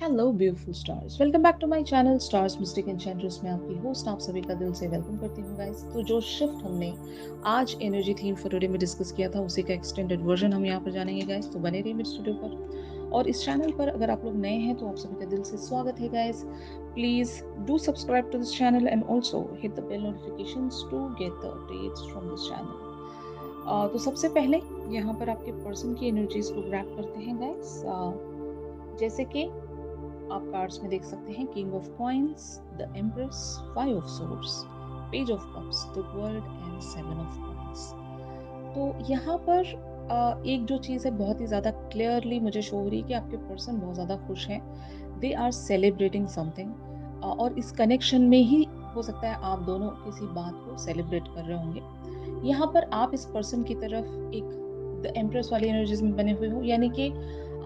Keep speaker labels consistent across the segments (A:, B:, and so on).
A: Hello beautiful stars, welcome back to my channel stars mystic enchantress में आपकी host आप सभी का दिल से वेलकम करती हूँ गाइस। तो जो शिफ्ट हमने आज एनर्जी थीम फॉर टुडे में डिस्कस किया था उसी का एक्सटेंडेड वर्जन हम यहाँ पर जानेंगे गाइस। तो बने रहिए मेरे स्टूडियो पर। और इस चैनल पर अगर आप लोग नए हैं तो आप सभी का दिल से स्वागत है guys. Please do subscribe to this channel and also hit the bell notifications to get the updates from this channel. तो सबसे पहले यहाँ पर आपके पर्सन की एनर्जीज को ग्रैब करते हैं गाइस। जैसे कि आप कार्ड्स में देख सकते हैं, king of coins, the empress, five of swords, page of cups, the world and seven of coins. तो यहाँ पर एक जो चीज़ है बहुत ही ज़्यादा क्लियरली मुझे शो हो रही है कि आपके पर्सन बहुत ज़्यादा खुश हैं। दे आर सेलिब्रेटिंग समथिंग और इस कनेक्शन में ही हो सकता है आप दोनों किसी बात को सेलिब्रेट कर रहे होंगे। यहाँ पर आप इस पर्सन की तरफ एक द एम्प्रेस वाली एनर्जीज में बने हुए हो, यानी कि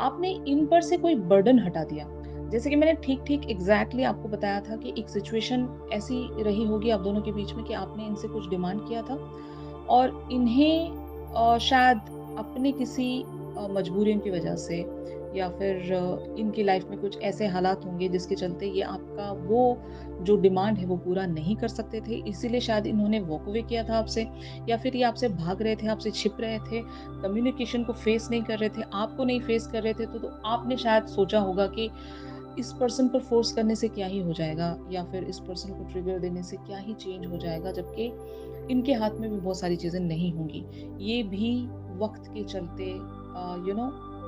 A: आपने इन पर से कोई बर्डन हटा दिया। जैसे कि मैंने ठीक ठीक एग्जैक्टली आपको बताया था कि एक सिचुएशन ऐसी रही होगी आप दोनों के बीच में कि आपने इनसे कुछ डिमांड किया था और इन्हें शायद अपने किसी मजबूरियों की वजह से या फिर इनकी लाइफ में कुछ ऐसे हालात होंगे जिसके चलते ये आपका वो जो डिमांड है वो पूरा नहीं कर सकते थे, इसीलिए शायद इन्होंने वॉक अवे किया था आपसे, या फिर ये आपसे भाग रहे थे, आपसे छिप रहे थे, कम्युनिकेशन को फेस नहीं कर रहे थे, आपको नहीं फेस कर रहे थे। तो आपने शायद सोचा होगा कि इस पर्सन पर फोर्स करने से क्या ही हो जाएगा, या फिर इस पर्सन को ट्रिगर देने से क्या ही चेंज हो जाएगा, जबकि इनके हाथ में भी बहुत सारी चीज़ें नहीं होंगी। ये भी वक्त के चलते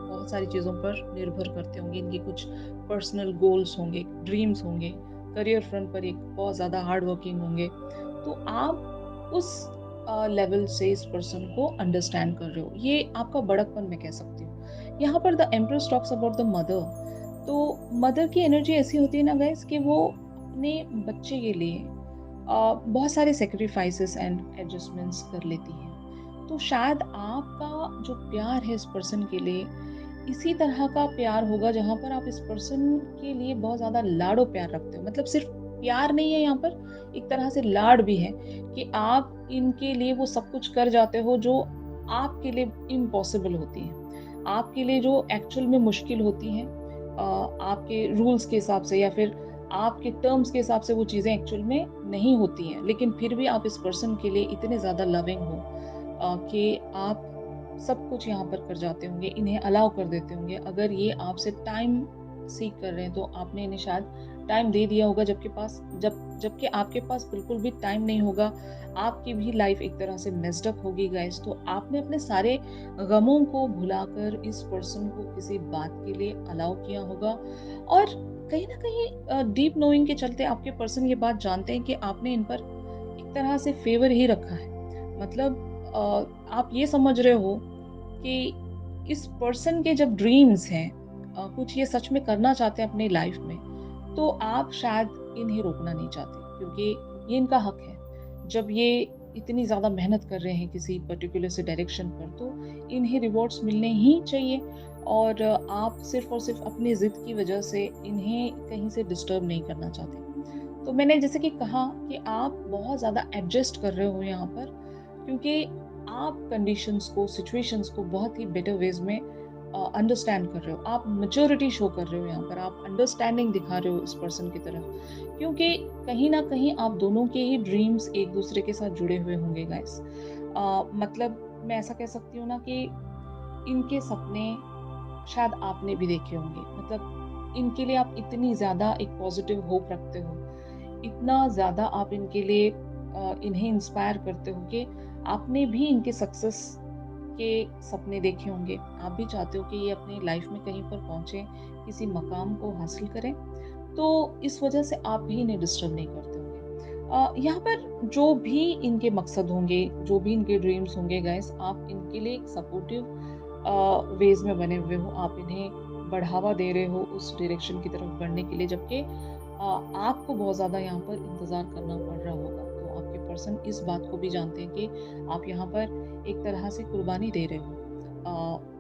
A: बहुत सारी चीज़ों पर निर्भर करते होंगे। इनके कुछ पर्सनल गोल्स होंगे, ड्रीम्स होंगे, करियर फ्रंट पर एक बहुत ज़्यादा हार्ड वर्किंग होंगे। तो आप उस लेवल से इस पर्सन को अंडरस्टैंड कर रहे हो, ये आपका बड़कपन मैं कह सकती हूँ। यहाँ पर the empress talks about the mother. तो मदर की एनर्जी ऐसी होती है ना गाइस कि वो अपने बच्चे के लिए बहुत सारे सेक्रीफाइसेस एंड एडजस्टमेंट्स कर लेती हैं। तो शायद आपका जो प्यार है इस पर्सन के लिए इसी तरह का प्यार होगा जहाँ पर आप इस पर्सन के लिए बहुत ज़्यादा लाडो प्यार रखते हो। मतलब सिर्फ प्यार नहीं है यहाँ पर, एक तरह से लाड भी है कि आप इनके लिए वो सब कुछ कर जाते हो जो आपके लिए इम्पॉसिबल होती है, आपके लिए जो एक्चुअल में मुश्किल होती हैं। आपके रूल्स के हिसाब से या फिर आपके टर्म्स के हिसाब से वो चीज़ें एक्चुअल में नहीं होती हैं, लेकिन फिर भी आप इस पर्सन के लिए इतने ज़्यादा लविंग हो कि आप सब कुछ यहाँ पर कर जाते होंगे, इन्हें अलाउ कर देते होंगे। अगर ये आपसे टाइम सीख कर रहे हैं तो आपने इन्हें शायद टाइम दे दिया होगा, जबकि आपके पास बिल्कुल भी टाइम नहीं होगा। आपकी भी लाइफ एक तरह से मेस्ड अप होगी गाइस। तो आपने अपने सारे गमों को भुलाकर इस पर्सन को किसी बात के लिए अलाउ किया होगा, और कहीं ना कहीं डीप नोइंग के चलते आपके पर्सन ये बात जानते हैं कि आपने इन पर एक तरह से फेवर ही रखा है। मतलब आप ये समझ रहे हो कि इस पर्सन के जब ड्रीम्स हैं, कुछ ये सच में करना चाहते हैं अपनी लाइफ में, तो आप शायद इन्हें रोकना नहीं चाहते क्योंकि ये इनका हक है। जब ये इतनी ज़्यादा मेहनत कर रहे हैं किसी पर्टिकुलर से डायरेक्शन पर, तो इन्हें रिवॉर्ड्स मिलने ही चाहिए। और आप सिर्फ और सिर्फ अपनी ज़िद की वजह से इन्हें कहीं से डिस्टर्ब नहीं करना चाहते। तो मैंने जैसे कि कहा कि आप बहुत ज़्यादा एडजस्ट कर रहे हो यहाँ पर, क्योंकि आप कंडीशंस को, सिचुएशंस को बहुत ही बेटर वेज में अंडरस्टैंड कर रहे हो। आप मैच्योरिटी शो कर रहे हो यहाँ पर, आप अंडरस्टैंडिंग दिखा रहे हो इस पर्सन की तरफ, क्योंकि कहीं ना कहीं आप दोनों के ही ड्रीम्स एक दूसरे के साथ जुड़े हुए होंगे गाइस। मतलब मैं ऐसा कह सकती हूँ ना कि इनके सपने शायद आपने भी देखे होंगे। मतलब इनके लिए आप इतनी ज़्यादा एक पॉजिटिव होप रखते हो, इतना ज़्यादा आप इनके लिए इन्हें इंस्पायर करते हो कि आपने भी इनके सक्सेस के सपने देखे होंगे। आप भी चाहते हो कि ये अपनी लाइफ में कहीं पर पहुंचे, किसी मकाम को हासिल करें। तो इस वजह से आप भी इन्हें डिस्टर्ब नहीं करते होंगे। यहाँ पर जो भी इनके मकसद होंगे, जो भी इनके ड्रीम्स होंगे गाइस, आप इनके लिए एक सपोर्टिव वेज में बने हुए हो। आप इन्हें बढ़ावा दे रहे हो उस डायरेक्शन की तरफ बढ़ने के लिए, जबकि आपको बहुत ज़्यादा यहाँ पर इंतज़ार करना पड़ रहा होगा। तो आपके पर्सन इस बात को भी जानते हैं कि आप यहाँ पर एक तरह से कुर्बानी दे रहे हो।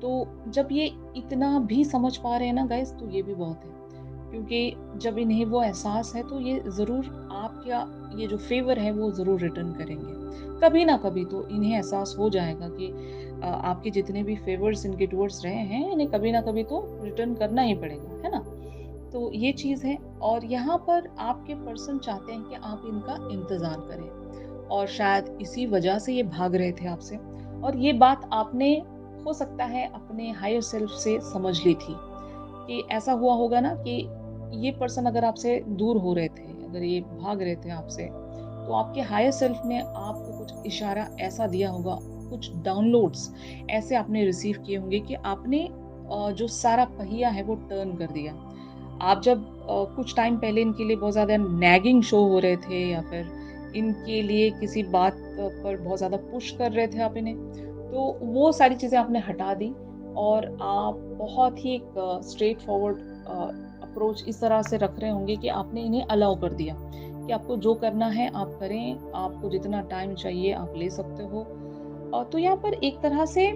A: तो जब ये इतना भी समझ पा रहे हैं ना गाइस, तो ये भी बहुत है, क्योंकि जब इन्हें वो एहसास है तो ये ज़रूर आपका ये जो फेवर है वो ज़रूर रिटर्न करेंगे। कभी ना कभी तो इन्हें एहसास हो जाएगा कि आपके जितने भी फेवर्स इनके टुवर्ड्स रहे हैं, इन्हें कभी ना कभी तो रिटर्न करना ही पड़ेगा, है ना? तो ये चीज़ है, और यहाँ पर आपके पर्सन चाहते हैं कि आप इनका इंतज़ार करें, और शायद इसी वजह से ये भाग रहे थे आपसे, और ये बात आपने हो सकता है अपने हायर सेल्फ से समझ ली थी कि ऐसा हुआ होगा ना कि ये पर्सन अगर आपसे दूर हो रहे थे, अगर ये भाग रहे थे आपसे, तो आपके हायर सेल्फ ने आपको कुछ इशारा ऐसा दिया होगा, कुछ डाउनलोड्स ऐसे आपने रिसीव किए होंगे कि आपने जो सारा पहिया है वो टर्न कर दिया। आप जब कुछ टाइम पहले इनके लिए बहुत ज़्यादा नैगिंग शो हो रहे थे, या फिर इनके लिए किसी बात पर बहुत ज़्यादा पुश कर रहे थे आप इन्हें, तो वो सारी चीज़ें आपने हटा दी, और आप बहुत ही एक स्ट्रेट फॉरवर्ड अप्रोच इस तरह से रख रहे होंगे कि आपने इन्हें अलाउ कर दिया कि आपको जो करना है आप करें, आपको जितना टाइम चाहिए आप ले सकते हो। तो यहाँ पर एक तरह से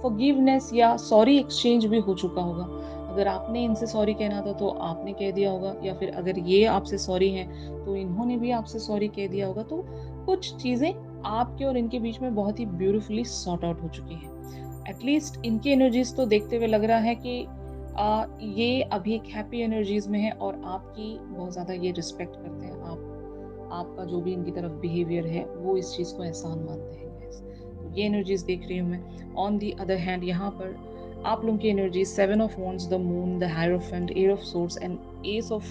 A: फॉरगिवनेस या सॉरी एक्सचेंज भी हो चुका होगा। अगर आपने इनसे सॉरी कहना था तो आपने कह दिया होगा, या फिर अगर ये आपसे सॉरी हैं तो इन्होंने भी आपसे सॉरी कह दिया होगा। तो कुछ चीज़ें आपके और इनके बीच में बहुत ही ब्यूटीफुली सॉर्ट आउट हो चुकी हैं। एटलीस्ट इनकी एनर्जीज़ तो देखते हुए लग रहा है कि ये अभी एक हैप्पी एनर्जीज़ में है, और आपकी बहुत ज़्यादा ये रिस्पेक्ट करते हैं। आपका जो भी इनकी तरफ बिहेवियर है वो इस चीज़ को एहसान मानते हैं गाइस। तो ये एनर्जीज़ देख रही हूँ मैं। ऑन द अदर हैंड यहाँ पर आप लोगों की energy 7 of wands, the moon, the hierophant, eight of swords and ace of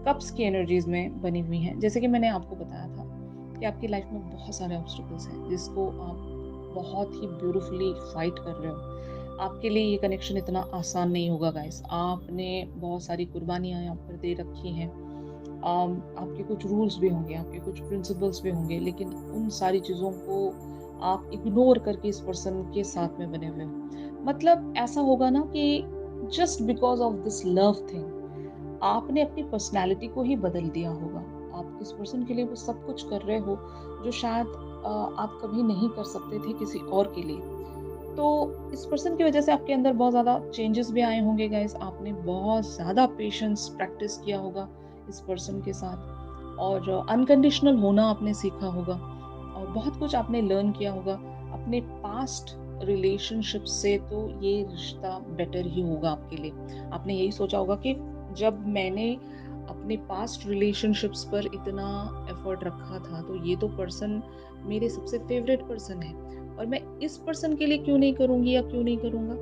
A: cups की एनर्जीज़ में बनी हुई हैं। जैसे कि मैंने आपको बताया था कि आपकी लाइफ में बहुत सारे ऑब्स्टिकल्स हैं जिसको आप बहुत ही ब्यूटीफुली फाइट कर रहे हो। आपके लिए ये कनेक्शन इतना आसान नहीं होगा गाइस। आपने बहुत सारी कुर्बानियाँ यहाँ पर दे रखी हैं। आपके कुछ रूल्स भी होंगे, आपके कुछ प्रिंसिपल्स भी होंगे, लेकिन उन सारी चीज़ों को आप इग्नोर करके इस पर्सन के साथ में बने हुए हो। मतलब ऐसा होगा ना कि just because of this love thing आपने अपनी पर्सनैलिटी को ही बदल दिया होगा। आप इस पर्सन के लिए वो सब कुछ कर रहे हो जो शायद आप कभी नहीं कर सकते थे किसी और के लिए। तो इस पर्सन की वजह से आपके अंदर बहुत ज़्यादा चेंजेस भी आए होंगे गाइस। आपने बहुत ज़्यादा पेशेंस प्रैक्टिस किया होगा इस पर्सन के साथ, और अनकंडीशनल होना आपने सीखा होगा, और बहुत कुछ आपने लर्न किया होगा अपने पास्ट रिलेशनशिप से। तो ये रिश्ता बेटर ही होगा आपके लिए। आपने यही सोचा होगा कि जब मैंने अपने पास्ट रिलेशनशिप्स पर इतना एफर्ट रखा था, तो ये तो पर्सन मेरे सबसे फेवरेट पर्सन है, और मैं इस पर्सन के लिए क्यों नहीं करूँगी या क्यों नहीं करूँगा?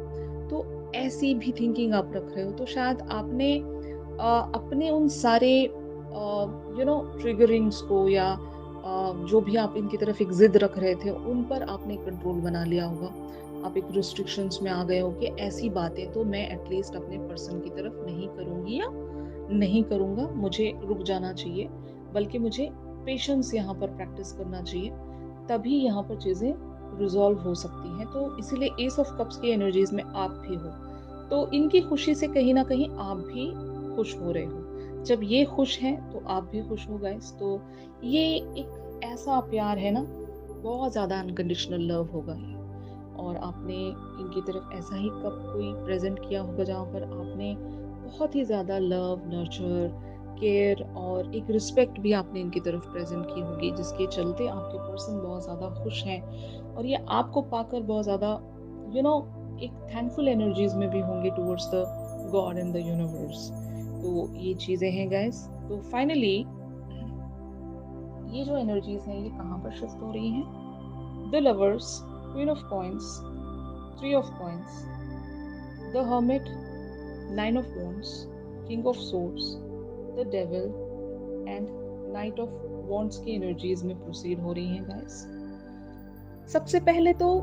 A: तो ऐसी भी थिंकिंग आप रख रहे हो। तो शायद आपने अपने उन सारे ट्रिगरिंग्स को, या जो भी आप इनकी तरफ एक ज़िद रख रहे थे, उन पर आपने कंट्रोल बना लिया होगा। आप एक रिस्ट्रिक्शंस में आ गए हो कि ऐसी बातें तो मैं एटलीस्ट अपने पर्सन की तरफ नहीं करूँगी या नहीं करूँगा, मुझे रुक जाना चाहिए, बल्कि मुझे पेशेंस यहाँ पर प्रैक्टिस करना चाहिए, तभी यहाँ पर चीज़ें रिज़ॉल्व हो सकती हैं। तो इसीलिए एस ऑफ कप्स की एनर्जीज़ में आप भी हो। तो इनकी खुशी से कहीं न कहीं आप भी खुश हो रहे हो। जब ये खुश हैं, तो आप भी खुश हो गाइस। तो ये एक ऐसा प्यार है ना, बहुत ज़्यादा अनकंडीशनल लव होगा ये। और आपने इनकी तरफ ऐसा ही कब कोई प्रेज़ेंट किया होगा जहाँ पर आपने बहुत ही ज़्यादा लव, नर्चर, केयर और एक रिस्पेक्ट भी आपने इनकी तरफ प्रेज़ेंट की होगी, जिसके चलते आपके पर्सन बहुत ज़्यादा खुश हैं, और ये आपको पाकर बहुत ज़्यादा यू नो एक थैंकफुल एनर्जीज़ में भी होंगे towards the God and the universe. तो ये चीज़ें हैं गाइस। तो फाइनली ये जो एनर्जीज़ हैं ये कहाँ पर शिफ्ट हो रही हैं? The lovers, queen of coins, three of coins, the hermit, nine of wands, king of swords, the devil and night of wands की एनर्जीज में प्रोसीड हो रही हैं गाइस। सबसे पहले तो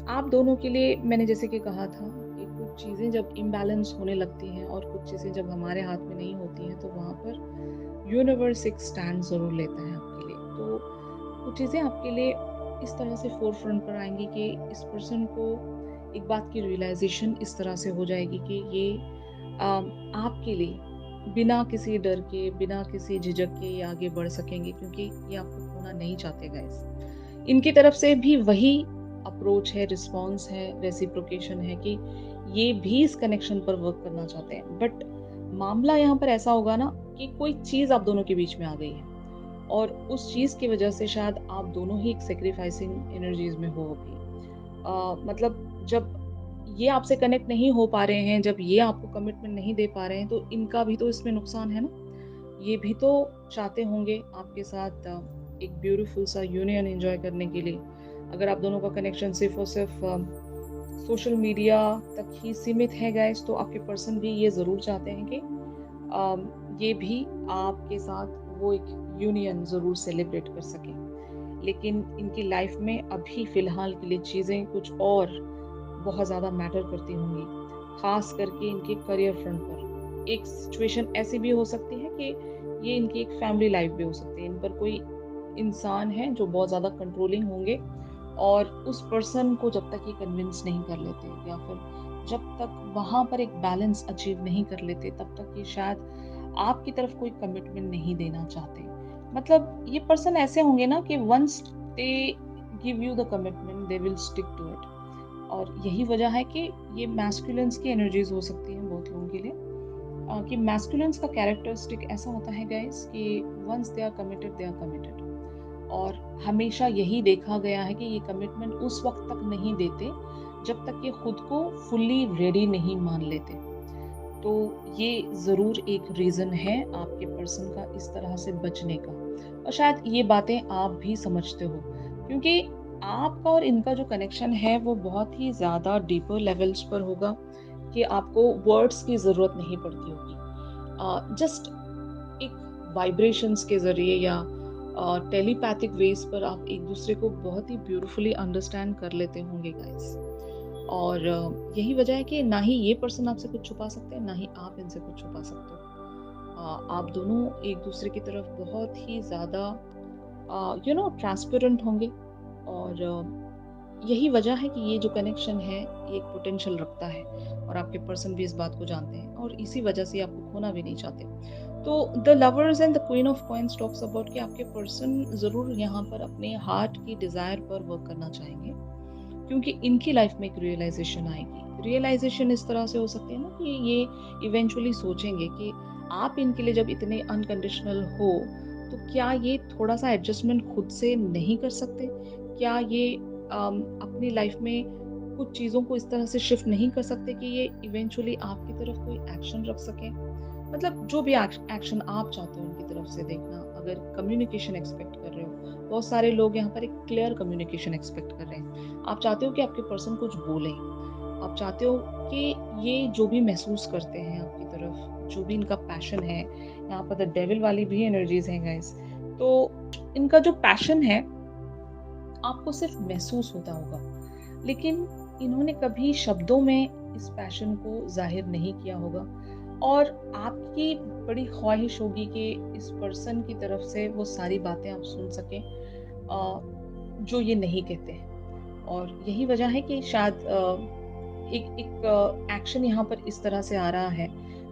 A: आप दोनों के लिए मैंने जैसे कि कहा था कि कुछ चीज़ें जब इम्बैलेंस होने लगती हैं और कुछ चीज़ें जब हमारे हाथ में नहीं होती हैं, तो वहाँ पर यूनिवर्स एक स्टैंड ज़रूर लेता है आपके लिए। तो कुछ चीज़ें आपके लिए इस तरह से फोर फ्रंट पर आएंगी कि इस पर्सन को एक बात की रियलाइजेशन इस तरह से हो जाएगी कि ये आपके लिए बिना किसी डर के, बिना किसी झिझक के ये आगे बढ़ सकेंगे, क्योंकि ये आपको खोना नहीं चाहते गाइस। इनकी तरफ से भी वही अप्रोच है, रिस्पॉन्स है, रेसिप्रोकेशन है कि ये भी इस कनेक्शन पर वर्क करना चाहते हैं। बट मामला यहाँ पर ऐसा होगा ना कि कोई चीज़ आप दोनों के बीच में आ गई है, और उस चीज़ की वजह से शायद आप दोनों ही एक सेक्रीफाइसिंग एनर्जीज में हो अभी। मतलब जब ये आपसे कनेक्ट नहीं हो पा रहे हैं, जब ये आपको कमिटमेंट नहीं दे पा रहे हैं, तो इनका भी तो इसमें नुकसान है ना। ये भी तो चाहते होंगे आपके साथ एक ब्यूटीफुल सा यूनियन एंजॉय करने के लिए। अगर आप दोनों का कनेक्शन सिर्फ और सिर्फ सोशल मीडिया तक ही सीमित है गाइस, तो आपके पर्सन भी ये ज़रूर चाहते हैं कि ये भी आपके साथ वो एक यूनियन ज़रूर सेलिब्रेट कर सकें। लेकिन इनकी लाइफ में अभी फ़िलहाल के लिए चीज़ें कुछ और बहुत ज़्यादा मैटर करती होंगी, ख़ास करके इनके करियर फ्रंट पर। एक सिचुएशन ऐसी भी हो सकती है कि ये इनकी एक फैमिली लाइफ भी हो सकती है। इन पर कोई इंसान है जो बहुत ज़्यादा कंट्रोलिंग होंगे, और उस पर्सन को जब तक ये कन्विंस नहीं कर लेते, या फिर जब तक वहाँ पर एक बैलेंस अचीव नहीं कर लेते, तब तक ये शायद आपकी तरफ कोई कमिटमेंट नहीं देना चाहते। मतलब ये पर्सन ऐसे होंगे ना कि once they give you the commitment, they will stick to it. और यही वजह है कि ये मैस्कुलिन्स की एनर्जीज हो सकती हैं बहुत लोगों के लिए, कि मैस्कुलिन्स का कैरेक्टरिस्टिक ऐसा होता है गाइस कि once they are committed, they are committed. और हमेशा यही देखा गया है कि ये कमिटमेंट उस वक्त तक नहीं देते जब तक ये खुद को फुल्ली रेडी नहीं मान लेते। तो ये ज़रूर एक रीज़न है आपके पर्सन का इस तरह से बचने का। और शायद ये बातें आप भी समझते हो, क्योंकि आपका और इनका जो कनेक्शन है वो बहुत ही ज़्यादा डीपर लेवल्स पर होगा, कि आपको वर्ड्स की ज़रूरत नहीं पड़ती होगी। जस्ट एक वाइब्रेशंस के ज़रिए या टेलीपैथिक वेज पर आप एक दूसरे को बहुत ही ब्यूटीफुली अंडरस्टैंड कर लेते होंगे गाइस। और यही वजह है कि ना ही ये पर्सन आपसे कुछ छुपा सकते हैं, ना ही आप इनसे कुछ छुपा सकते हो। आप दोनों एक दूसरे की तरफ बहुत ही ज़्यादा ट्रांसपेरेंट होंगे। और यही वजह है कि ये जो कनेक्शन है ये एक पोटेंशियल रखता है, और आपके पर्सन भी इस बात को जानते हैं, और इसी वजह से आपको खोना भी नहीं चाहते। तो the lovers and the queen of coins talks about कि आपके पर्सन ज़रूर यहाँ पर अपने हार्ट की डिज़ायर पर वर्क करना चाहेंगे, क्योंकि इनकी लाइफ में एक रियलाइजेशन आएगी। रियलाइजेशन इस तरह से हो सकती है ना कि ये इवेंचुअली सोचेंगे कि आप इनके लिए जब इतने अनकंडीशनल हो, तो क्या ये थोड़ा सा एडजस्टमेंट खुद से नहीं कर सकते? क्या ये अपनी लाइफ में कुछ चीज़ों को इस तरह से शिफ्ट नहीं कर सकते कि ये इवेंचुअली आपकी तरफ कोई एक्शन रख सकें? मतलब जो भी एक्शन आप चाहते हो उनकी तरफ से देखना। अगर कम्युनिकेशन एक्सपेक्ट कर रहे हो, बहुत सारे लोग यहाँ पर एक क्लियर कम्युनिकेशन एक्सपेक्ट कर रहे हैं। आप चाहते हो कि आपके पर्सन कुछ बोले, आप चाहते हो कि ये जो भी महसूस करते हैं आपकी तरफ, जो भी इनका पैशन है, यहाँ पर द डेविल वाली भी एनर्जीज हैं गाइस। तो इनका जो पैशन है आपको सिर्फ महसूस होता होगा, लेकिन इन्होंने कभी शब्दों में इस पैशन को जाहिर नहीं किया होगा। और आपकी बड़ी ख्वाहिश होगी कि इस पर्सन की तरफ से वो सारी बातें आप सुन सकें जो ये नहीं कहते हैं। और यही वजह है कि शायद एक एक एक्शन यहाँ पर इस तरह से आ रहा है,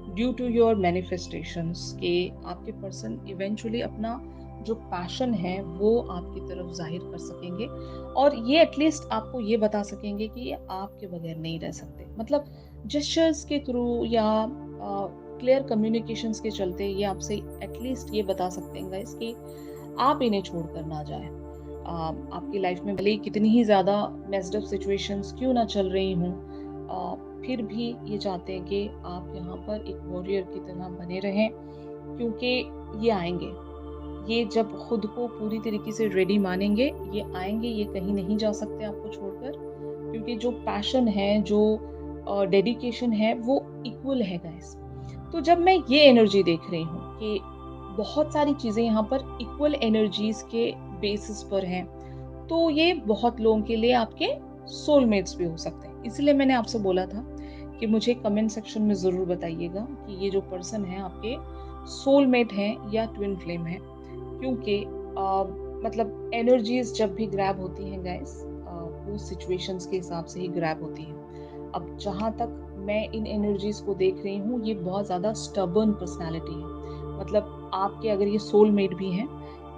A: ड्यू टू योर मैनिफेस्टेशंस, कि आपके पर्सन इवेंचुअली अपना जो पैशन है वो आपकी तरफ जाहिर कर सकेंगे, और ये एटलीस्ट आपको ये बता सकेंगे कि ये आपके बगैर नहीं रह सकते। मतलब जेस्चर्स के थ्रू या क्लियर कम्युनिकेशंस के चलते ये आपसे एटलीस्ट ये बता सकते हैं गाइस कि आप इन्हें छोड़कर ना जाएं। आपकी लाइफ में भले ही कितनी ही ज़्यादा मेस्ड अप सिचुएशंस क्यों ना चल रही हों, फिर भी ये चाहते हैं कि आप यहाँ पर एक वॉरियर की तरह बने रहें, क्योंकि ये आएंगे। ये जब खुद को पूरी तरीके से रेडी मानेंगे, ये आएंगे, ये कहीं नहीं जा सकते आपको छोड़कर, क्योंकि जो पैशन है, जो डेडिकेशन है, वो इक्वल है गाइस। तो जब मैं ये एनर्जी देख रही हूँ कि बहुत सारी चीज़ें यहाँ पर इक्वल एनर्जीज के बेसिस पर हैं, तो ये बहुत लोगों के लिए आपके सोलमेट्स भी हो सकते हैं। इसलिए मैंने आपसे बोला था कि मुझे कमेंट सेक्शन में ज़रूर बताइएगा कि ये जो पर्सन है आपके सोलमेट हैं या ट्विन फ्लेम है, क्योंकि मतलब एनर्जीज जब भी ग्रैब होती हैं गाइस, वो सिचुएशंस के हिसाब से ही ग्रैब होती हैं। अब जहाँ तक मैं इन एनर्जीज को देख रही हूँ, ये बहुत ज़्यादा स्टबर्न पर्सनालिटी है। मतलब आपके अगर ये सोलमेट भी हैं,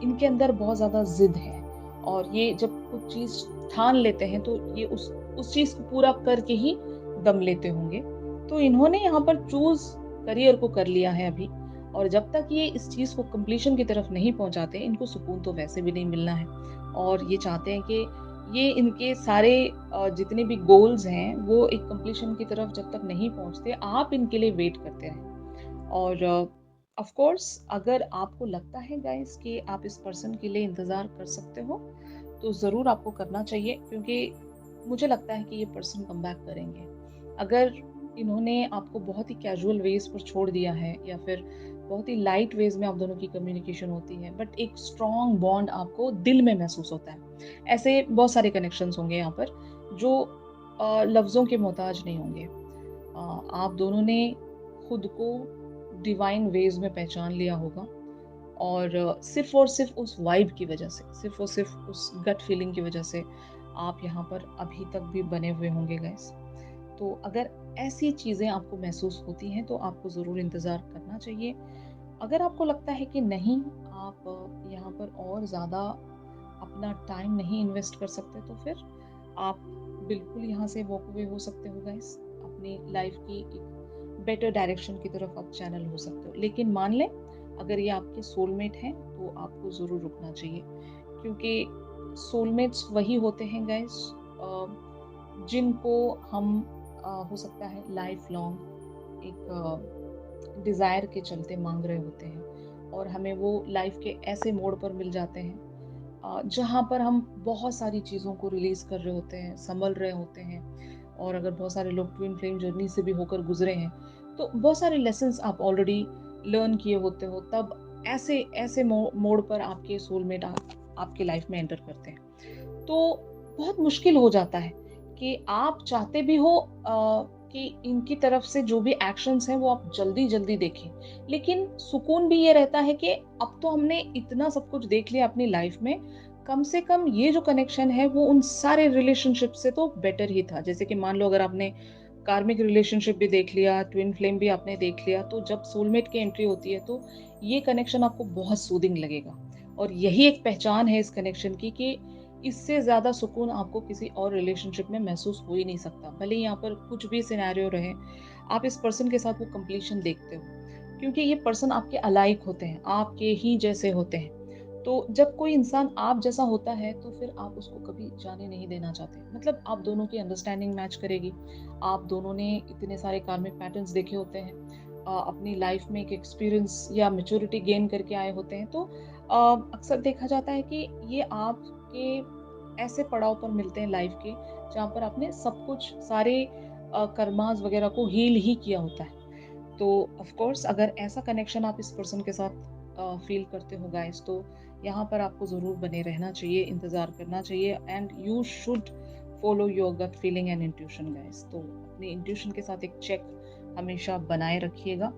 A: इनके अंदर बहुत ज़्यादा जिद है, और ये जब कुछ चीज़ ठान लेते हैं तो ये उस चीज़ को पूरा करके ही दम लेते होंगे। तो इन्होंने यहाँ पर चूज करियर को कर लिया है अभी, और जब तक ये इस चीज़ को कंप्लीशन की तरफ नहीं पहुंचाते, इनको सुकून तो वैसे भी नहीं मिलना है। और ये चाहते हैं कि ये इनके सारे जितने भी गोल्स हैं वो एक कंप्लीशन की तरफ जब तक नहीं पहुंचते, आप इनके लिए वेट करते रहें। और ऑफ कोर्स अगर आपको लगता है गाइस कि आप इस पर्सन के लिए इंतज़ार कर सकते हो, तो ज़रूर आपको करना चाहिए, क्योंकि मुझे लगता है कि ये पर्सन कम बैक करेंगे। अगर इन्होंने आपको बहुत ही कैजुअल वेज़ पर छोड़ दिया है या फिर बहुत ही लाइट वेज़ में आप दोनों की कम्युनिकेशन होती है, बट एक स्ट्रॉन्ग बॉन्ड आपको दिल में महसूस होता है। ऐसे बहुत सारे कनेक्शंस होंगे यहाँ पर जो लफ्ज़ों के मोहताज नहीं होंगे। आप दोनों ने खुद को डिवाइन वेज़ में पहचान लिया होगा, और सिर्फ़ और सिर्फ़ उस वाइब की वज़ह से, सिर्फ़ और सिर्फ़ उस गट फीलिंग की वज़ह से आप यहाँ पर अभी तक भी बने हुए होंगे गाइस। तो अगर ऐसी चीज़ें आपको महसूस होती हैं, तो आपको ज़रूर इंतज़ार करना चाहिए। अगर आपको लगता है कि नहीं, आप यहाँ पर और ज़्यादा अपना टाइम नहीं इन्वेस्ट कर सकते, तो फिर आप बिल्कुल यहाँ से वॉक अवे हो सकते हो गाइस। अपनी लाइफ की एक बेटर डायरेक्शन की तरफ आप चैनल हो सकते हो। लेकिन मान लें अगर ये आपके सोलमेट हैं, तो आपको ज़रूर रुकना चाहिए, क्योंकि सोलमेट्स वही होते हैं गाइस जिनको हम हो सकता है लाइफ लॉन्ग एक डिज़ायर के चलते मांग रहे होते हैं, और हमें वो लाइफ के ऐसे मोड़ पर मिल जाते हैं जहाँ पर हम बहुत सारी चीज़ों को रिलीज़ कर रहे होते हैं, संभल रहे होते हैं। और अगर बहुत सारे लोग ट्विन फ्लेम जर्नी से भी होकर गुजरे हैं, तो बहुत सारे लेसन्स आप ऑलरेडी लर्न किए होते हो, तब ऐसे ऐसे मोड़ पर आपके सोलमेट आपके लाइफ में एंटर करते हैं। तो बहुत मुश्किल हो जाता है कि आप चाहते भी हो कि इनकी तरफ से जो भी एक्शंस हैं वो आप जल्दी-जल्दी देखें। लेकिन सुकून भी ये रहता है कि अब तो हमने इतना सब कुछ देख लिया अपनी लाइफ में, कम से कम ये जो कनेक्शन है वो उन सारे रिलेशनशिप से तो बेटर ही था। जैसे कि मान लो अगर आपने कार्मिक रिलेशनशिप भी देख लिया, ट्विन फ्लेम भी आपने देख लिया, तो जब सोलमेट की एंट्री होती है तो ये कनेक्शन आपको बहुत सूदिंग लगेगा। और यही एक पहचान है इस कनेक्शन की कि इससे ज़्यादा सुकून आपको किसी और रिलेशनशिप में महसूस हो ही नहीं सकता। भले ही यहाँ पर कुछ भी सिनेरियो रहे, आप इस पर्सन के साथ वो कंप्लीशन देखते हो, क्योंकि ये पर्सन आपके अलाइक होते हैं, आपके ही जैसे होते हैं। तो जब कोई इंसान आप जैसा होता है, तो फिर आप उसको कभी जाने नहीं देना चाहते। मतलब आप दोनों की अंडरस्टैंडिंग मैच करेगी। आप दोनों ने इतने सारे कार्मिक पैटर्न्स देखे होते हैं। अपनी लाइफ में एक एक्सपीरियंस या मैच्योरिटी गेन करके आए होते हैं। तो अक्सर देखा जाता है कि ये आपके ऐसे पड़ाव पर मिलते हैं लाइफ के, जहाँ पर आपने सब कुछ सारे कर्मास वगैरह को हील ही किया होता है। तो ऑफ कोर्स अगर ऐसा कनेक्शन आप इस पर्सन के साथ फील करते हो गाइस, तो यहाँ पर आपको ज़रूर बने रहना चाहिए, इंतज़ार करना चाहिए, and you should follow your gut feeling and intuition guys. तो अपने इंट्यूशन के साथ एक चेक हमेशा बनाए रखिएगा,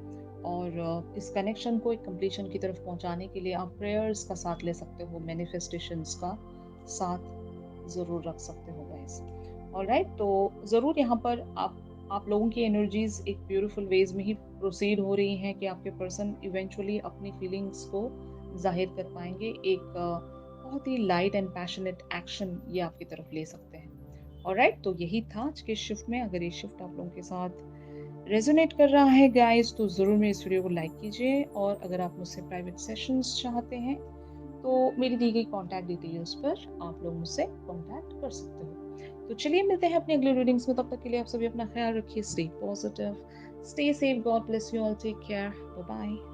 A: और इस कनेक्शन को एक कंप्लीशन की तरफ पहुंचाने के लिए आप प्रेयर्स का साथ ले सकते हो, मैनिफेस्टेशंस का साथ ज़रूर रख सकते हो गाइस। ऑलराइट, तो ज़रूर यहाँ पर आप लोगों की एनर्जीज एक ब्यूटीफुल वेज में ही प्रोसीड हो रही हैं कि आपके पर्सन इवेंचुअली अपनी फीलिंग्स को जाहिर कर पाएंगे। एक बहुत ही लाइट एंड पैशनेट एक्शन ये आपकी तरफ ले सकते हैं। ऑलराइट, तो यही था आज के शिफ्ट में। अगर ये शिफ्ट आप लोगों के साथ रेजोनेट कर रहा है गाइस, तो ज़रूर मेरे इस वीडियो को लाइक कीजिए, और अगर आप मुझसे प्राइवेट सेशंस चाहते हैं, तो मेरी दी गई कॉन्टैक्ट डिटेल्स पर आप लोग मुझसे कॉन्टैक्ट कर सकते हो। तो चलिए मिलते हैं अपनी अगली रीडिंग्स में। तब तक के लिए आप सभी अपना ख्याल रखिए, stay positive, stay safe, God bless you all, take care, bye bye.